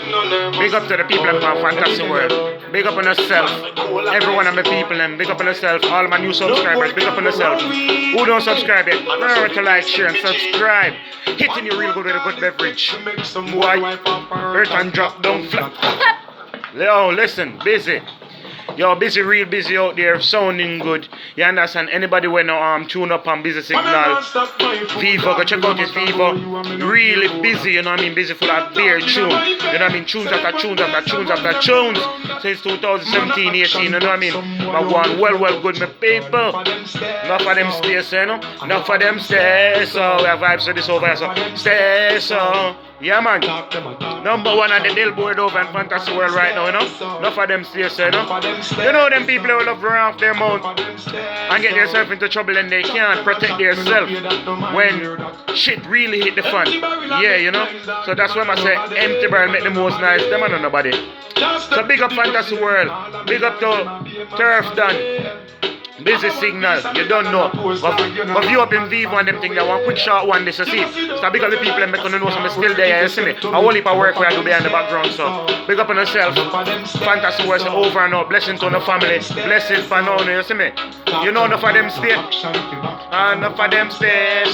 Big up to the people in my fantastic world. Big up on yourself. Every one of my people, and big up on yourself. All my new subscribers, big up on yourself. Who don't subscribe yet, remember to like, share, and subscribe. Hitting you real good with a good beverage. Boy, earth and drop down flat. Yo, listen, busy. Yo, busy, real busy out there, sounding good. You understand? Anybody when tune up on Busy Signal, Vivo, go check out his Vivo. Really busy, you know what I mean? Busy full of beer tune. You know what I mean? Tunes after tunes after tunes after tunes. Since 2017, 18, you know what I mean? But one well good, my people. Enough of them stay, you know? Enough of them stay, so we have vibes with this over here, so stay, so. Yeah, man. Number one on the billboard over in Fantasy World right now, you know? Enough of them stay, you know? You know them people who love run off their mouth and get themselves into trouble and they can't protect themselves when shit really hit the fan. Yeah, you know? So that's why I say empty barrel make the most nice. Them are not nobody. So big up Fantasy World. Big up to Turf Dan. Busy Signal, you don't know. But view up in Vivo and them thing, that one quick short one, this you see. So big up the people and make them know some still there, you see me. A whole heap of work where I do behind the background, so big up on yourself. Fantasy words over and out. Blessing to the family. Blessings for now, you see me. You know enough of them stay. Enough of them stay.